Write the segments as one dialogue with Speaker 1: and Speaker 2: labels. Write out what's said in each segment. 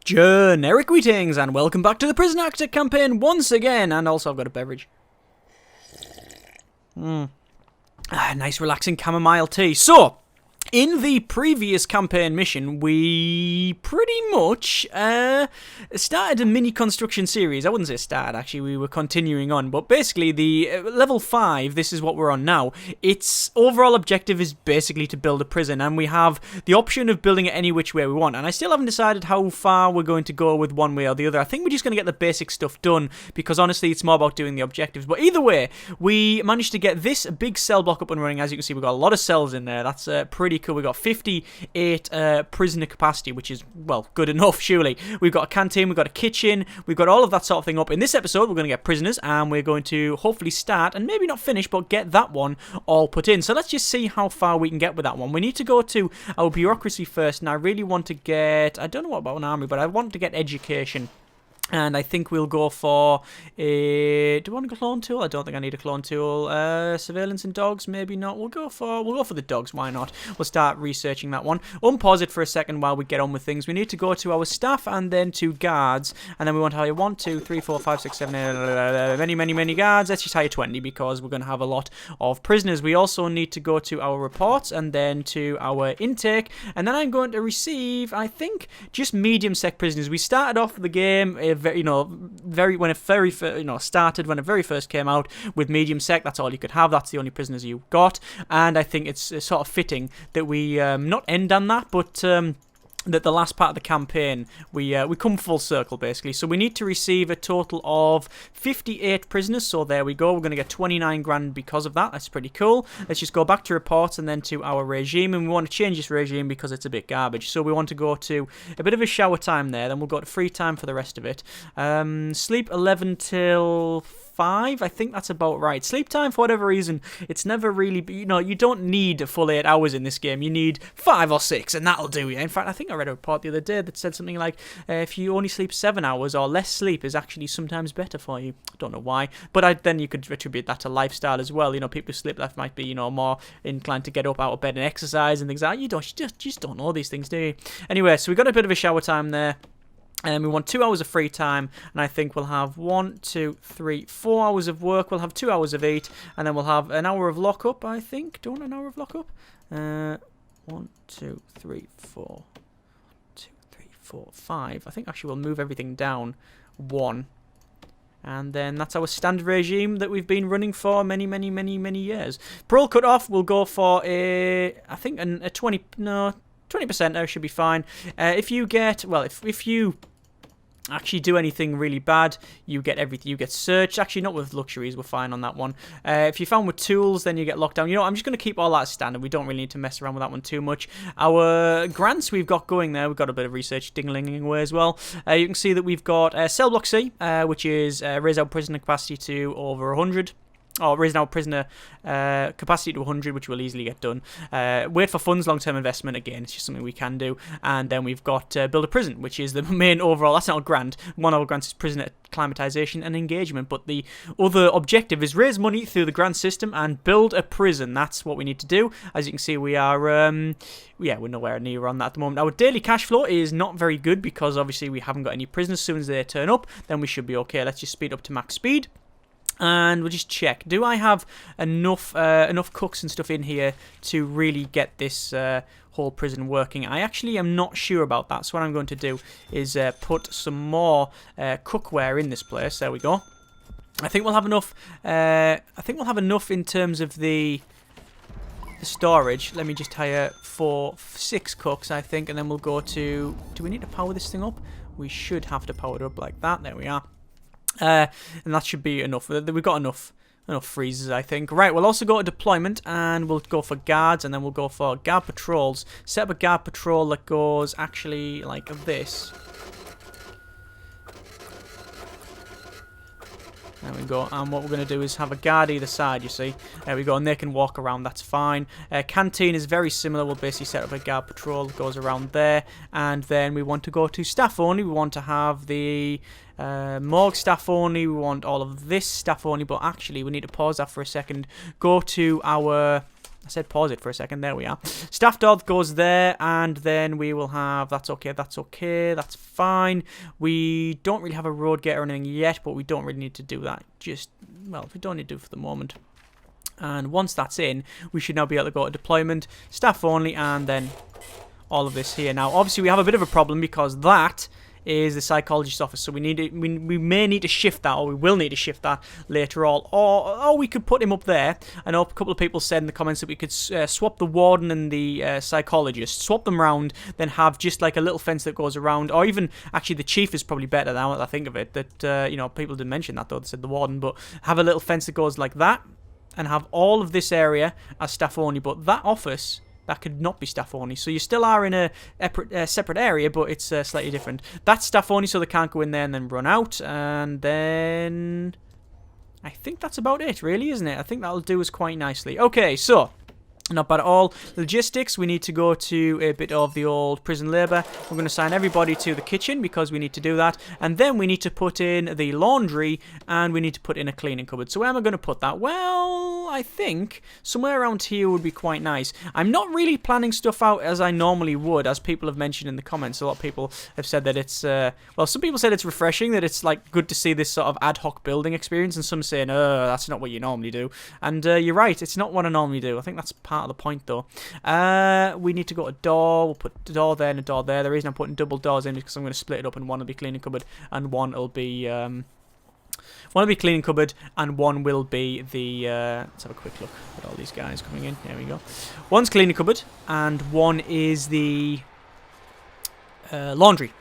Speaker 1: Generic greetings and welcome back to the Prison Actor campaign once again, and also I've got a beverage. Nice relaxing chamomile tea. So, in the previous campaign mission, we pretty much started a mini construction series. I wouldn't say start, actually, we were continuing on. But basically, the level 5, this is what we're on now. Its overall objective is basically to build a prison, and we have the option of building it any which way we want. And I still haven't decided how far we're going to go with one way or the other. I think we're just going to get the basic stuff done, because honestly, it's more about doing the objectives. But either way, we managed to get this big cell block up and running. As you can see, we've got a lot of cells in there. That's pretty cool. We've got 58 prisoner capacity, which is, well, good enough, surely. We've got a canteen, we've got a kitchen, we've got all of that sort of thing up. In this episode, we're going to get prisoners, and we're going to hopefully start, and maybe not finish, but get that one all put in. So let's just see how far we can get with that one. We need to go to our bureaucracy first, and I really want to get, I don't know what about an army, but I want to get education. And I think we'll go for a... Do I want a clone tool? I don't think I need a clone tool. Surveillance and dogs? Maybe not. We'll go for the dogs. Why not? We'll start researching that one. Unpause it for a second while we get on with things. We need to go to our staff and then to guards. And then we want to hire 1, 2, 3, 4, 5, 6, 7, 8, many guards. Let's just hire 20 because we're going to have a lot of prisoners. We also need to go to our reports and then to our intake. And then I'm going to receive, I think, just medium sec prisoners. We started off the game... when it very first came out with medium sec, that's all you could have. That's the only prisoners you got, and I think it's sort of fitting that we not end on that, but that the last part of the campaign we come full circle basically. So we need to receive a total of 58 prisoners. So there we go. We're going to get 29 grand because of that. That's pretty cool. Let's just go back to reports and then to our regime, and we want to change this regime because it's a bit garbage. So we want to go to a bit of a shower time there. Then we'll go to free time for the rest of it. Sleep 11 till 5, I think that's about right. Sleep time, for whatever reason, it's never really, you don't need a full 8 hours in this game. You need 5 or 6, and that'll do you. In fact, I think I read a report the other day that said something like, if you only sleep 7 hours or less sleep is actually sometimes better for you. I don't know why, but then you could attribute that to lifestyle as well. People who sleep less might be, more inclined to get up out of bed and exercise and things like that. You just don't know these things, do you? Anyway, so we got a bit of a shower time there. And we want 2 hours of free time, and I think we'll have 1, 2, 3, 4 hours of work. We'll have 2 hours of eat, and then we'll have an hour of lockup, I think. Do you want an hour of lockup? 1, 2, 3, 4. 2, 3, 4, 5. I think actually we'll move everything down 1. And then that's our standard regime that we've been running for many years. Parole cut-off, we'll go for I think a 20% there should be fine. If you get, well, if you actually do anything really bad, you get everything. You get searched. Actually, not with luxuries. We're fine on that one. If you're found with tools, then you get locked down. I'm just going to keep all that as standard. We don't really need to mess around with that one too much. Our grants we've got going there. We've got a bit of research ding-a-linging away as well. You can see that we've got Cell Block C, which is raise our prisoner capacity to over 100. Or raising our prisoner capacity to 100, which will easily get done. Wait for funds, long-term investment. Again, it's just something we can do. And then we've got build a prison, which is the main overall. That's not a grant. One of our grants is prisoner acclimatization and engagement. But the other objective is raise money through the grant system and build a prison. That's what we need to do. As you can see, we are, we're nowhere near on that at the moment. Our daily cash flow is not very good because obviously we haven't got any prisoners. As soon as they turn up, then we should be okay. Let's just speed up to max speed. And we'll just check. Do I have enough cooks and stuff in here to really get this whole prison working? I actually am not sure about that. So what I'm going to do is put some more cookware in this place. There we go. I think we'll have enough. In terms of the storage. Let me just hire 6 cooks, I think, and then we'll go to. Do we need to power this thing up? We should have to power it up like that. There we are. And that should be enough. We've got enough freezers, I think. Right, we'll also go to deployment, and we'll go for guards, and then we'll go for guard patrols. Set up a guard patrol that goes actually like this. There we go. And what we're going to do is have a guard either side, you see. There we go. And they can walk around. That's fine. Canteen is very similar. We'll basically set up a guard patrol that goes around there. And then we want to go to staff only. We want to have the morgue staff only. We want all of this staff only. But actually, we need to pause that for a second. Go to our I said pause it for a second. There we are. Staff door goes there, and then we will have... That's okay, that's okay, that's fine. We don't really have a road gate or anything yet, but we don't really need to do that. Just, well, we don't need to do it for the moment. And once that's in, we should now be able to go to deployment, staff only, and then all of this here. Now, obviously, we have a bit of a problem because that is the psychologist's office, so we may need to shift that, or we will need to shift that later on, or we could put him up there. I know a couple of people said in the comments that we could swap the warden and the psychologist, swap them round, then have just like a little fence that goes around, or even actually the chief is probably better now that I think of it. That you know, people didn't mention that though, they said the warden, but have a little fence that goes like that, and have all of this area as staff only, but that office, that could not be staff only. So you still are in a separate area, but it's slightly different. That's staff only, so they can't go in there and then run out. And then I think that's about it, really, isn't it? I think that'll do us quite nicely. Okay, so not bad at all. Logistics, we need to go to a bit of the old prison labour. We're going to assign everybody to the kitchen because we need to do that. And then we need to put in the laundry and we need to put in a cleaning cupboard. So where am I going to put that? Well, I think somewhere around here would be quite nice. I'm not really planning stuff out as I normally would, as people have mentioned in the comments. A lot of people have said that it's, well, some people said it's refreshing, that it's like good to see this sort of ad hoc building experience, and some saying, that's not what you normally do. And you're right, it's not what I normally do. I think that's part of the point though. We need to go to door. We'll put a door there and a door there. The reason I'm putting double doors in is because I'm going to split it up, and one will be cleaning cupboard and one will be cleaning cupboard and one will be the let's have a quick look at all these guys coming in. There we go. One's cleaning cupboard and one is the laundry.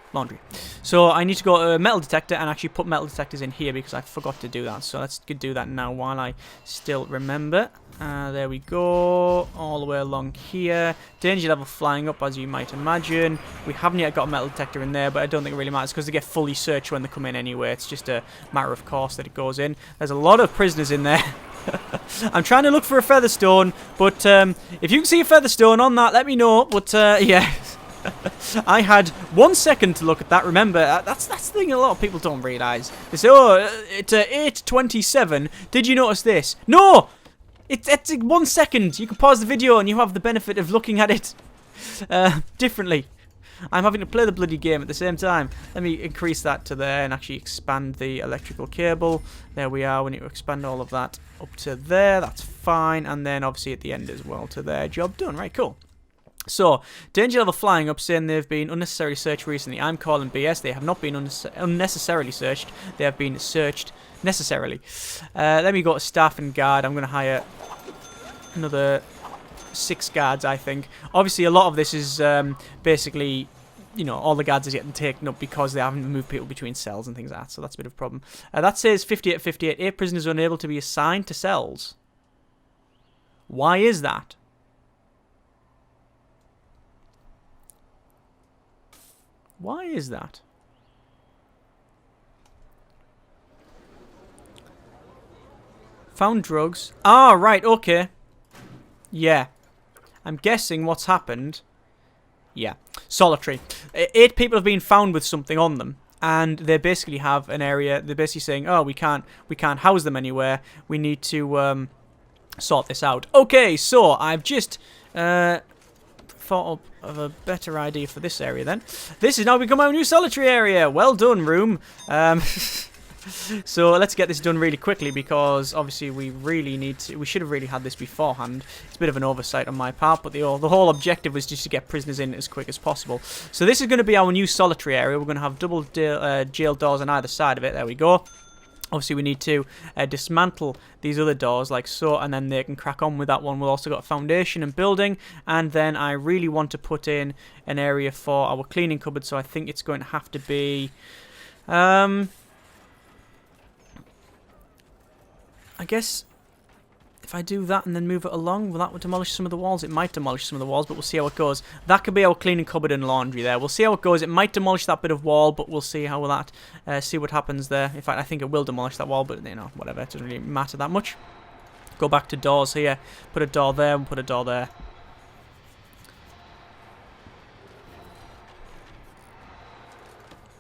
Speaker 1: So I need to go to a metal detector and actually put metal detectors in here because I forgot to do that. So let's do that now while I still remember. There we go. All the way along here. Danger level flying up, as you might imagine. We haven't yet got a metal detector in there, but I don't think it really matters because they get fully searched when they come in anyway. It's just a matter of course that it goes in. There's a lot of prisoners in there. I'm trying to look for a featherstone, but if you can see a featherstone on that, let me know. But yeah. I had 1 second to look at that. Remember, that's the thing a lot of people don't realise. They say, oh, it's 8:27. Did you notice this? No! It's 1 second. You can pause the video and you have the benefit of looking at it differently. I'm having to play the bloody game at the same time. Let me increase that to there and actually expand the electrical cable. There we are. We need to expand all of that up to there. That's fine. And then obviously at the end as well to there. Job done. Right, cool. So, danger level flying up, saying they've been unnecessarily searched recently. I'm calling BS. They have not been unnecessarily searched. They have been searched necessarily. Let me go to staff and guard. I'm going to hire another 6 guards, I think. Obviously, a lot of this is basically, you know, all the guards are getting taken up because they haven't moved people between cells and things like that. So that's a bit of a problem. That says 58-58. 8 prisoners unable to be assigned to cells. Why is that? Why is that? Found drugs. Ah, right, okay. Yeah. I'm guessing what's happened. Yeah. Solitary. 8 people have been found with something on them. And they basically have an area. They're basically saying, oh, we can't house them anywhere. We need to sort this out. Okay, so I've just thought up of a better idea for this area then. This has now become our new solitary area. Well done, room. So let's get this done really quickly because obviously we really need to. We should have really had this beforehand. It's a bit of an oversight on my part, but the whole objective was just to get prisoners in as quick as possible. So this is going to be our new solitary area. We're going to have double jail doors on either side of it. There we go. Obviously, we need to dismantle these other doors like so, and then they can crack on with that one. We've also got a foundation and building, and then I really want to put in an area for our cleaning cupboard, so I think it's going to have to be... I guess if I do that and then move it along, will that demolish some of the walls? It might demolish some of the walls, but we'll see how it goes. That could be our cleaning cupboard and laundry there. We'll see how it goes. It might demolish that bit of wall, but we'll see how that, see what happens there. In fact, I think it will demolish that wall, but, you know, whatever. It doesn't really matter that much. Go back to doors here. Put a door there and put a door there.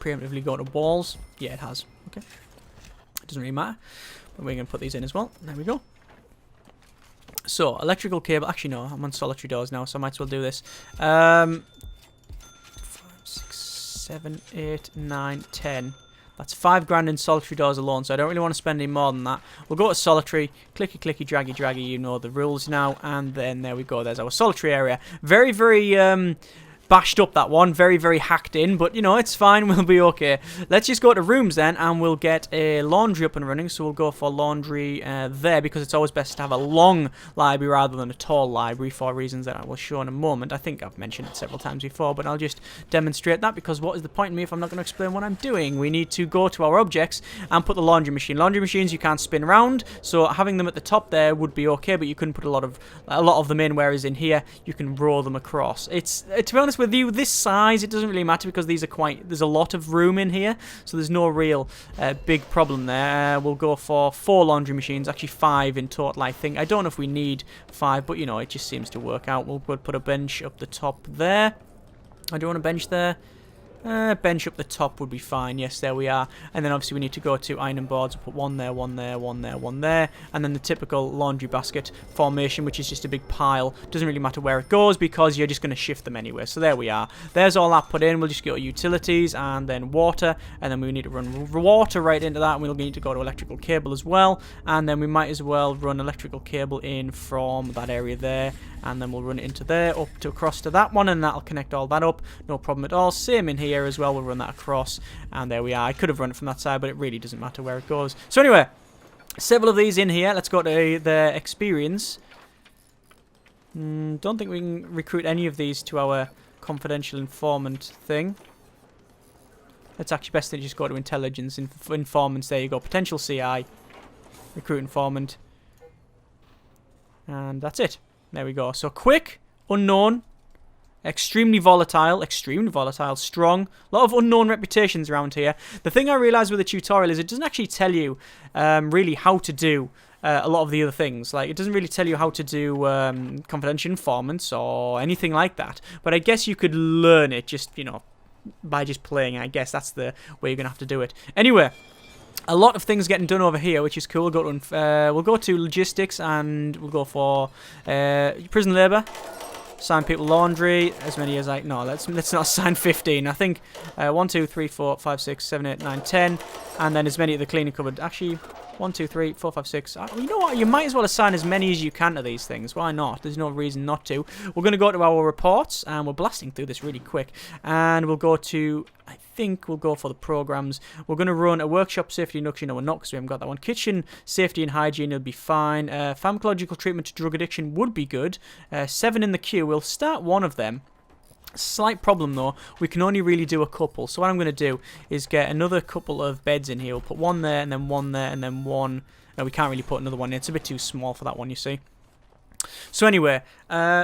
Speaker 1: Preemptively go to walls. Yeah, it has. Okay. It doesn't really matter. But we're going to put these in as well. There we go. So, electrical cable. Actually, no, I'm on solitary doors now, so I might as well do this. 6, 7, 8, 9, 10. That's 5 grand in solitary doors alone, so I don't really want to spend any more than that. We'll go to solitary, clicky, clicky, draggy, draggy, you know the rules now, and then there we go, there's our solitary area. Very, very, bashed up, that one. Very, very hacked in, but, you know, it's fine. We'll be okay. Let's just go to rooms then, and we'll get a laundry up and running. So we'll go for laundry there, because it's always best to have a long library rather than a tall library for reasons that I will show in a moment. I think I've mentioned it several times before, but I'll just demonstrate that, because what is the point in me if I'm not going to explain what I'm doing? We need to go to our objects and put the laundry machine. Laundry machines you can't spin around, so having them at the top there would be okay, but you couldn't put a lot of them in, whereas in here you can row them across. It's to be honest with you, this size, it doesn't really matter, because these are there's a lot of room in here, so there's no real big problem there. We'll go for 4 laundry machines, actually 5 in total, I think. I don't know if we need 5, but, you know, it just seems to work out. We'll put a bench up the top there. I do want a bench there. Bench up the top would be fine. Yes, there we are. And then obviously we need to go to ironing boards. We'll put 1 there, 1 there, 1 there, 1 there. And then the typical laundry basket formation, which is just a big pile. Doesn't really matter where it goes, because you're just going to shift them anyway. So there we are. There's all that put in. We'll just go to utilities and then water. And then we need to run water right into that. And we'll need to go to electrical cable as well. And then we might as well run electrical cable in from that area there. And then we'll run it into there, up to across to that one, and that'll connect all that up. No problem at all. Same in here as well. We'll run that across, and there we are. I could have run it from that side, but it really doesn't matter where it goes. So anyway, several of these in here. Let's go to the experience. Don't think we can recruit any of these to our confidential informant thing. It's actually best to just go to intelligence, informants. There you go. Potential CI, recruit informant, and that's it. There we go. So quick, unknown, extremely volatile, strong. A lot of unknown reputations around here. The thing I realised with the tutorial is it doesn't actually tell you really how to do a lot of the other things. Like, it doesn't really tell you how to do confidential informants or anything like that. But I guess you could learn it just, you know, by just playing. I guess that's the way you're going to have to do it. Anyway. A lot of things getting done over here, which is cool. We'll go to logistics, and we'll go for prison labour. Assign people laundry, as many as no, let's not assign 15. I think 1, 2, 3, 4, 5, 6, 7, 8, 9, 10, and then as many at the cleaning cupboard. Actually, 1, 2, 3, 4, 5, 6. You know what? You might as well assign as many as you can to these things. Why not? There's no reason not to. We're going to go to our reports, and we're blasting through this really quick. And we'll go to, I think we'll go for the programs. We're going to run a workshop safety induction. No, we're not, because we haven't got that one. Kitchen safety and hygiene will be fine. Pharmacological treatment to drug addiction would be good. 7 in the queue. We'll start one of them. Slight problem though, we can only really do a couple. So what I'm going to do is get another couple of beds in here. We'll put 1 there, and then 1 there, and then 1. No, we can't really put another one in. It's a bit too small for that one, you see. So anyway,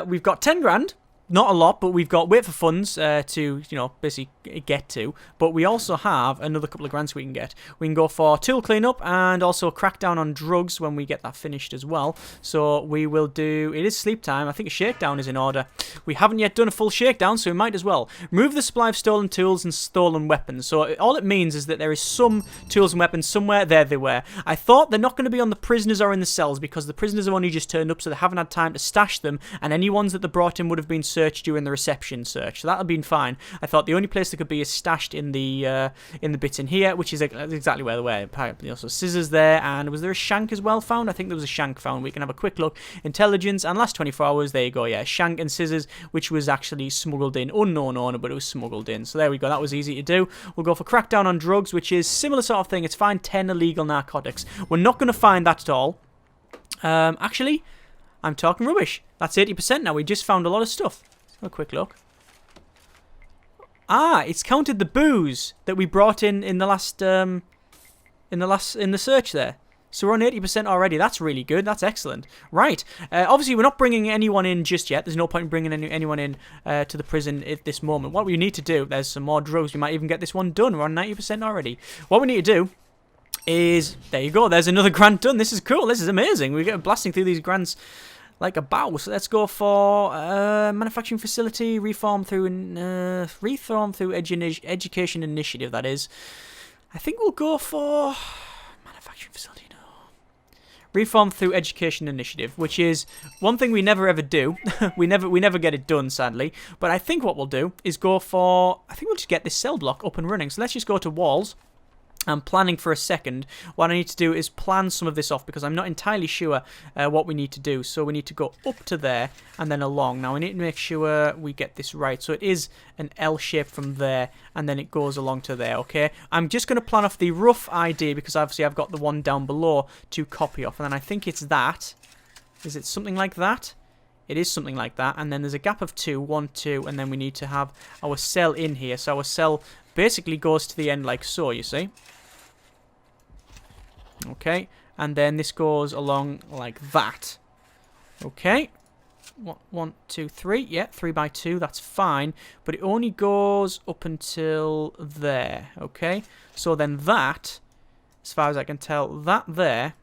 Speaker 1: we've got 10 grand. Not a lot, but we've got wait for funds to, you know, basically get to. But we also have another couple of grants we can get. We can go for tool cleanup and also crack down on drugs when we get that finished as well. So we will do, it is sleep time. I think a shakedown is in order. We haven't yet done a full shakedown, so we might as well. Remove the supply of stolen tools and stolen weapons. So all it means is that there is some tools and weapons somewhere. There they were. I thought they're not going to be on the prisoners or in the cells, because the prisoners have only just turned up, so they haven't had time to stash them. And any ones that they brought in would have been searched during the reception search, so that would have been fine. I thought the only place they could be is stashed in the bits in here, which is exactly where they were. Apparently also scissors there, and was there a shank as well found? I think there was a shank found. We can have a quick look. Intelligence, and last 24 hours, there you go, yeah, shank and scissors, which was actually smuggled in. Unknown owner, but it was smuggled in. So there we go, that was easy to do. We'll go for crackdown on drugs, which is similar sort of thing. It's find 10 illegal narcotics. We're not going to find that at all. Actually, I'm talking rubbish. That's 80% now. We just found a lot of stuff. A quick look. Ah, it's counted the booze that we brought in the last in the search there. So we're on 80% already. That's really good. That's excellent. Right. Obviously, we're not bringing anyone in just yet. There's no point in bringing anyone in to the prison at this moment. What we need to do, there's some more drugs. We might even get this one done. We're on 90% already. What we need to do is, there you go. There's another grant done. This is cool. This is amazing. We get blasting through these grants like a bow. So let's go for manufacturing facility, reform through education initiative, that is. I think we'll go for manufacturing facility, no. Reform through education initiative, which is one thing we never ever do. we never get it done, sadly. But I think what we'll do is go for... I think we'll just get this cell block up and running. So let's just go to walls. I'm planning for a second. What I need to do is plan some of this off because I'm not entirely sure what we need to do. So we need to go up to there and then along. Now we need to make sure we get this right. So it is an L shape from there and then it goes along to there, okay? I'm just going to plan off the rough idea because obviously I've got the one down below to copy off. And then I think it's that. Is it something like that? It is something like that. And then there's a gap of 2, 1, 2, and then we need to have our cell in here. So our cell basically goes to the end like so, you see? Okay, and then this goes along like that. Okay, 1, 2, 3. Yeah, 3 by 2. That's fine, but it only goes up until there. Okay, so then that, as far as I can tell, that there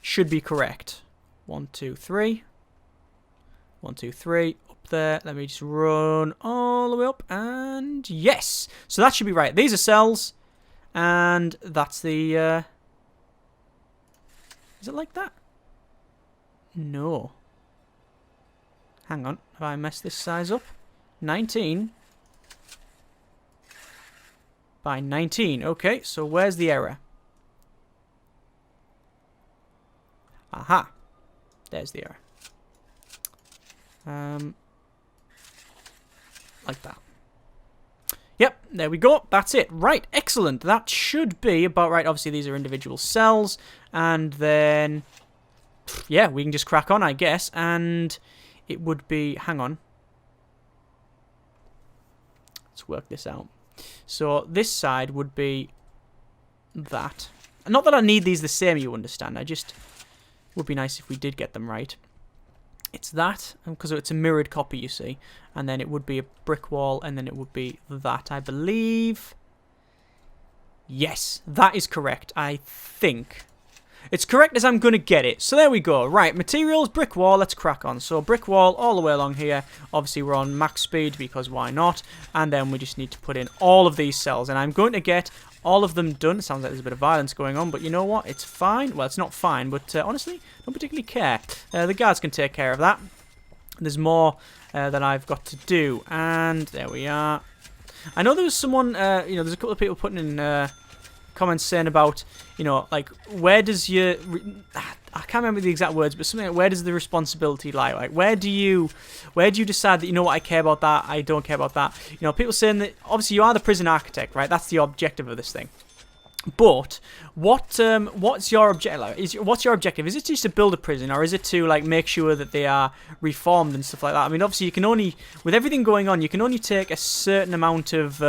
Speaker 1: should be correct. 1, 2, 3. 1, 2, 3. Up there. Let me just run all the way up, and yes. So that should be right. These are cells. And that's the, is it like that? No. Hang on, have I messed this size up? 19 by 19. Okay, so where's the error? Aha. There's the error. Like that. Yep, there we go. That's it. Right, excellent. That should be about right. Obviously, these are individual cells. And then, yeah, we can just crack on, I guess. And it would be, hang on. Let's work this out. So this side would be that. Not that I need these the same, you understand. I just, would be nice if we did get them right. It's that, because it's a mirrored copy, you see. And then it would be a brick wall, and then it would be that, I believe. Yes, that is correct, I think. It's correct as I'm going to get it. So there we go. Right, materials, brick wall, let's crack on. So brick wall all the way along here. Obviously, we're on max speed, because why not? And then we just need to put in all of these cells. And I'm going to get all of them done. It sounds like there's a bit of violence going on, but you know what? It's fine. Well, it's not fine, but honestly, don't particularly care. The guards can take care of that. There's more that I've got to do, and there we are. I know there was someone, you know, there's a couple of people putting in comments saying about, you know, like, where does your... I can't remember the exact words, but something like, where does the responsibility lie? Like, where do you decide that, you know what, I care about that, I don't care about that? You know, people saying that, obviously, you are the prison architect, right? That's the objective of this thing. But what's your objective? Like, what's your objective? Is it just to build a prison, or is it to like make sure that they are reformed and stuff like that? I mean, obviously, you can only, with everything going on, you can only take a certain amount of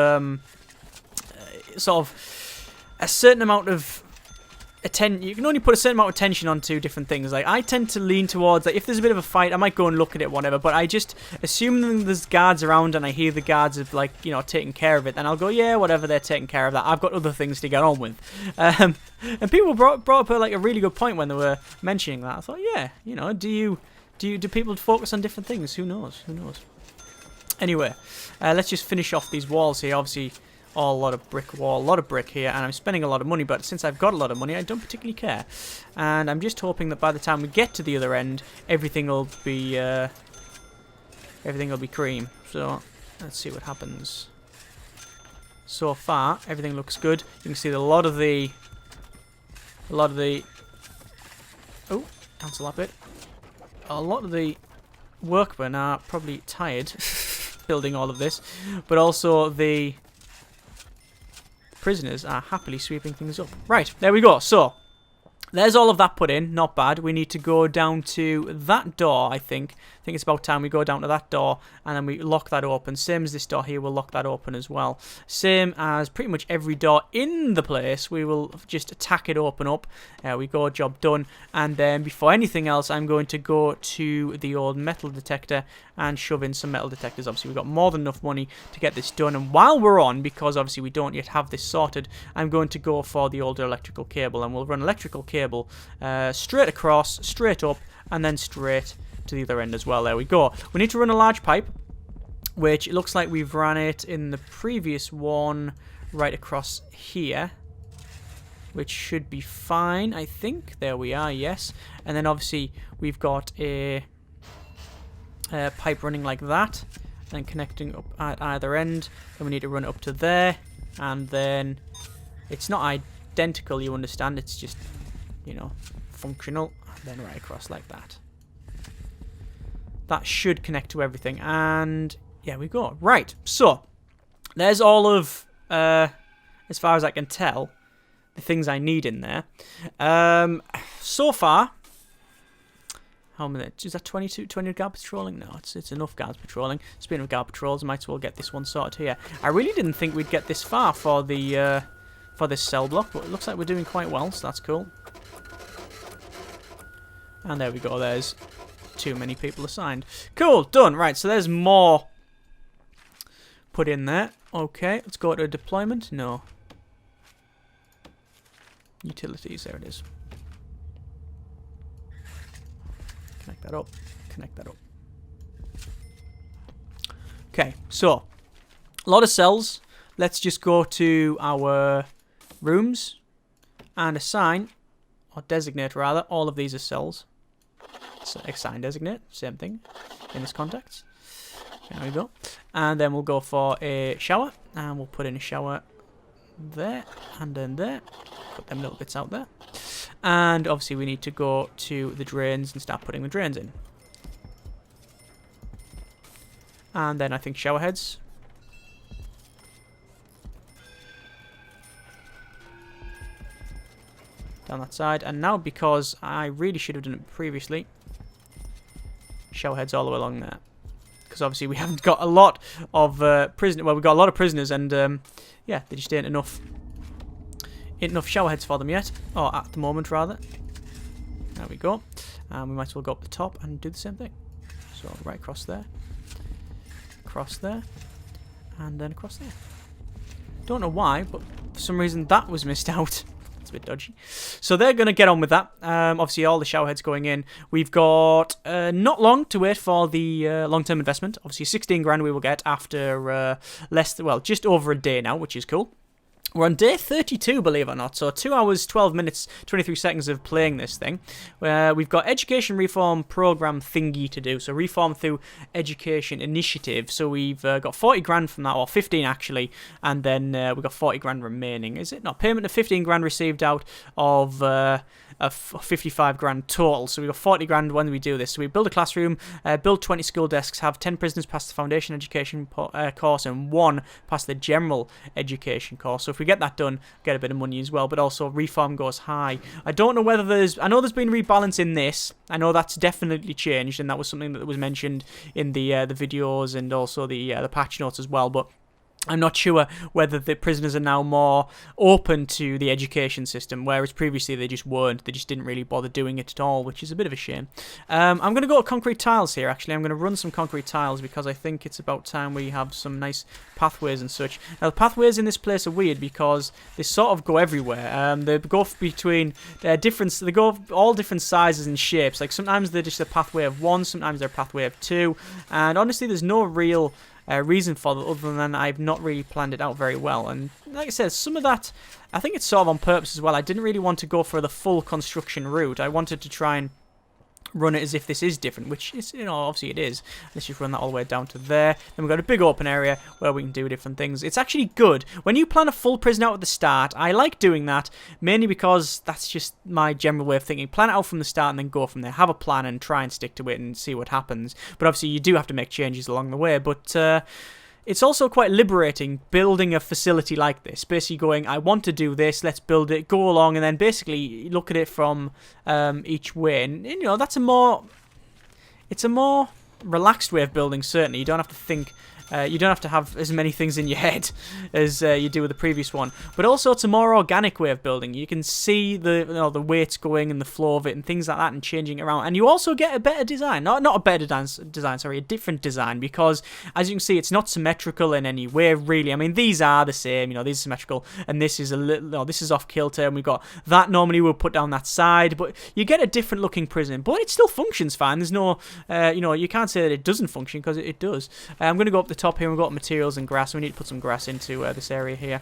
Speaker 1: attention. You can only put a certain amount of attention onto different things. Like, I tend to lean towards, like, if there's a bit of a fight, I might go and look at it, whatever. But I just assume there's guards around and I hear the guards are, like, you know, taking care of it. Then I'll go, yeah, whatever, they're taking care of that. I've got other things to get on with. And people brought up a really good point when they were mentioning that. I thought, yeah, you know, do people focus on different things? Who knows? Who knows? Anyway, let's just finish off these walls here. Obviously, a lot of brick wall, a lot of brick here, and I'm spending a lot of money, but since I've got a lot of money, I don't particularly care. And I'm just hoping that by the time we get to the other end, everything will be cream. So let's see what happens. So far, everything looks good. You can see that a lot of the oh, cancel that bit. A lot of the workmen are probably tired building all of this, but also the prisoners are happily sweeping things up. Right, there we go. So, there's all of that put in. Not bad. We need to go down to that door, I think. I think it's about time we go down to that door and then we lock that open. Same as this door here, we'll lock that open as well. Same as pretty much every door in the place. We will just tack it open up. We go, job done. And then before anything else, I'm going to go to the old metal detector and shove in some metal detectors. Obviously, we've got more than enough money to get this done. And while we're on, because obviously we don't yet have this sorted, I'm going to go for the older electrical cable. And we'll run electrical cable straight across, straight up, and then straight to the other end as well. There we go. We need to run a large pipe, which it looks like we've ran it in the previous one right across here. which should be fine, I think. There we are, yes. And then obviously we've got a pipe running like that, and connecting up at either end. Then we need to run it up to there, and then it's not identical, you understand, it's just, you know, functional, and then right across like that. That should connect to everything, and yeah, we go. Right, so there's all of, as far as I can tell, the things I need in there. So far, how many? Is that 20 guard patrolling? No, it's enough guards patrolling. Speaking of guard patrols, I might as well get this one sorted here. I really didn't think we'd get this far for the for this cell block, but it looks like we're doing quite well, so that's cool. And there we go. There's too many people assigned. Cool, done. Right, so there's more put in there. Okay, let's go to deployment. No. Utilities, there it is. Connect that up. Connect that up. Okay, so a lot of cells. Let's just go to our rooms and assign, or designate rather, all of these as cells. So assign, designate, same thing in this context. There we go. And then we'll go for a shower, and we'll put in a shower there, and then there. Put them little bits out there. And obviously we need to go to the drains and start putting the drains in. And then I think shower heads. Down that side. And now, because I really should have done it previously, shower heads all the way along there. Because obviously we haven't got a lot of prisoners. Well, we've got a lot of prisoners, and yeah, there just ain't enough shower heads for them yet, or at the moment rather. There we go. And we might as well go up the top and do the same thing. So right across there, and then across there. Don't know why, but for some reason that was missed out. It's a bit dodgy. So they're going to get on with that. Obviously, all the shower heads going in. We've got not long to wait for the long-term investment. Obviously, 16 grand we will get after just over a day now, which is cool. We're on day 32, believe it or not, so 2 hours, 12 minutes, 23 seconds of playing this thing. We've got education reform program thingy to do, so reform through education initiative. So we've got 40 grand from that, or 15 actually, and then we've got 40 grand remaining. Is it? No, payment of 15 grand received out of 55 grand total. So we've got 40 grand when we do this. So we build a classroom, build 20 school desks, have 10 prisoners pass the foundation education course, and 1 pass the general education course. So if we get that done, get a bit of money as well, but also reform goes high. I don't know whether I know there's been rebalance in this. I know that's definitely changed, and that was something that was mentioned in the videos and also the patch notes as well, but I'm not sure whether the prisoners are now more open to the education system, whereas previously they just weren't. They just didn't really bother doing it at all, which is a bit of a shame. I'm going to go to concrete tiles here, actually. I'm going to run some concrete tiles because I think it's about time we have some nice pathways and such. Now, the pathways in this place are weird because they sort of go everywhere. They go between they go all different sizes and shapes. Like, sometimes they're just a pathway of 1, sometimes they're a pathway of 2, and honestly, there's no real reason for that other than I've not really planned it out very well. And like I said, some of that, I think it's sort of on purpose as well. I didn't really want to go for the full construction route. I wanted to try and run it as if this is different, which is, you know, obviously it is. Let's just run that all the way down to there. Then we've got a big open area where we can do different things. It's actually good. When you plan a full prison out at the start, I like doing that, mainly because that's just my general way of thinking. Plan it out from the start and then go from there. Have a plan and try and stick to it and see what happens. But obviously you do have to make changes along the way, but it's also quite liberating building a facility like this. Basically going, I want to do this, let's build it, go along, and then basically look at it from each way. And you know, it's a more relaxed way of building, certainly. You don't have to think, you don't have to have as many things in your head as you do with the previous one. But also, it's a more organic way of building. You can see the weights going and the flow of it and things like that and changing it around. And you also get a better design. Not a better design, sorry, a different design. Because, as you can see, it's not symmetrical in any way, really. I mean, these are the same. You know, these are symmetrical. And this is this is off kilter. And we've got that normally we'll put down that side. But you get a different looking prison. But it still functions fine. There's no, you can't say that it doesn't function because it does. I'm going to go up the top here, we've got materials and grass. We need to put some grass into this area here.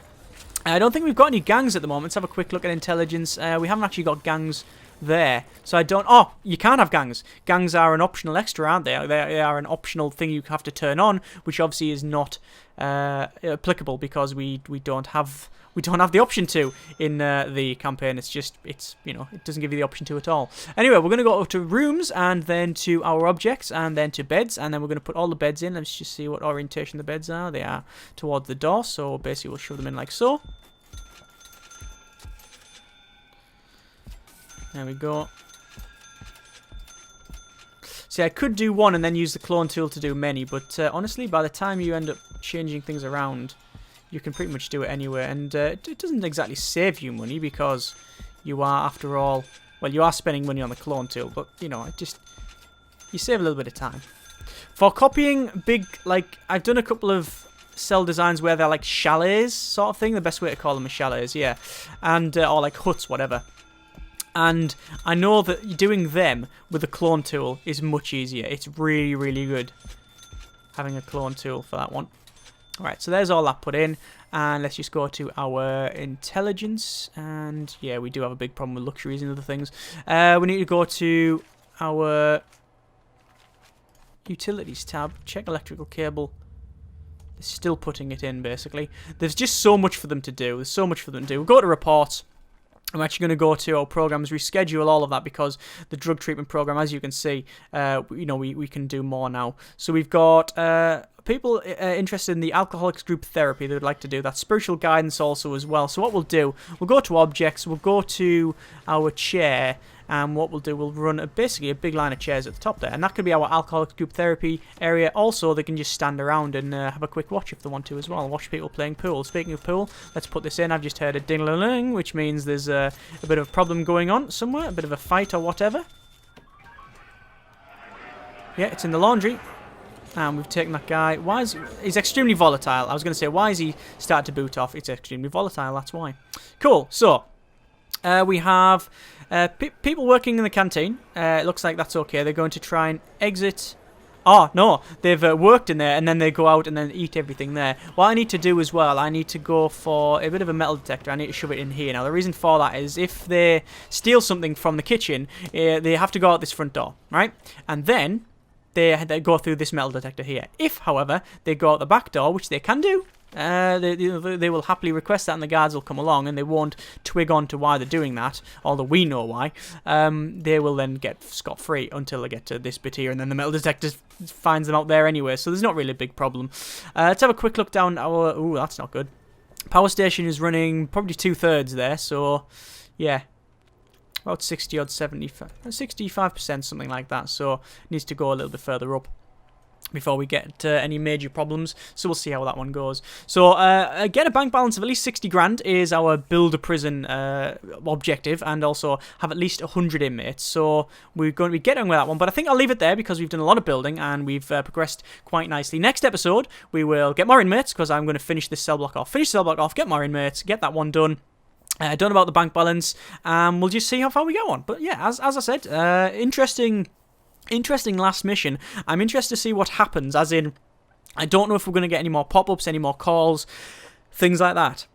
Speaker 1: I don't think we've got any gangs at the moment. Let's have a quick look at intelligence. We haven't actually got gangs there. So I don't... Oh, you can have gangs. Gangs are an optional extra, aren't they? They are an optional thing you have to turn on, which obviously is not applicable because we don't have the option to in the campaign. It's just, you know, it doesn't give you the option to at all. Anyway, we're going to go to rooms and then to our objects and then to beds, and then we're going to put all the beds in. Let's just see what orientation the beds are. They are towards the door, so basically we'll shove them in like so. There we go. See, I could do one and then use the clone tool to do many, but honestly, by the time you end up changing things around, you can pretty much do it anyway. And it doesn't exactly save you money because you are, after all, well, you are spending money on the clone tool, but, you know, you save a little bit of time. For copying big, like, I've done a couple of cell designs where they're like chalets sort of thing. The best way to call them is chalets, yeah. And, or like huts, whatever. And I know that doing them with the clone tool is much easier. It's really, really good having a clone tool for that one. Alright, so there's all that put in. And let's just go to our intelligence. And yeah, we do have a big problem with luxuries and other things. We need to go to our utilities tab. Check electrical cable. They're still putting it in, basically. There's just so much for them to do. There's so much for them to do. We'll go to reports. I'm actually going to go to our programs, reschedule all of that because the drug treatment program, as you can see, you know, we can do more now. So we've got people interested in the alcoholics group therapy that would like to do that. Spiritual guidance also as well. So what we'll do, we'll go to objects, we'll go to our chair, and what we'll do, we'll run basically a big line of chairs at the top there. And that could be our alcoholics group therapy area. Also, they can just stand around and have a quick watch if they want to as well. Watch people playing pool. Speaking of pool, let's put this in. I've just heard a ding-a-ling, which means there's a bit of a problem going on somewhere. A bit of a fight or whatever. Yeah, it's in the laundry. And we've taken that guy. He's extremely volatile. I was going to say, why is he started to boot off? It's extremely volatile, that's why. Cool, so we have people working in the canteen. It looks like that's okay. They're going to try and exit. Oh, no, they've worked in there and then they go out and then eat everything there. What I need to do as well, I need to go for a bit of a metal detector. I need to shove it in here. Now, the reason for that is if they steal something from the kitchen, they have to go out this front door, right? And then they go through this metal detector here. If, however, they go out the back door, which they can do, they will happily request that and the guards will come along and they won't twig on to why they're doing that, although we know why. They will then get scot-free until they get to this bit here and then the metal detector finds them out there anyway, so there's not really a big problem. Let's have a quick look down our... Ooh, that's not good. Power station is running probably 2/3 there, so yeah. About 60 odd, 65%, something like that. So it needs to go a little bit further up before we get any major problems. So we'll see how that one goes. So get a bank balance of at least 60 grand is our build a prison objective, and also have at least 100 inmates. So we're going to be getting with that one, but I think I'll leave it there because we've done a lot of building and we've progressed quite nicely. Next episode, we will get more inmates because I'm going to finish this cell block off. Finish the cell block off, get more inmates, get that one done. Don't know about the bank balance, we'll just see how far we go on. But yeah, as I said, interesting last mission. I'm interested to see what happens, as in, I don't know if we're going to get any more pop-ups, any more calls, things like that.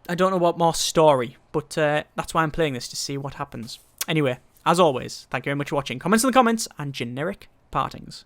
Speaker 1: I don't know about more story, but that's why I'm playing this, to see what happens. Anyway, as always, thank you very much for watching. Comments in the comments, and generic partings.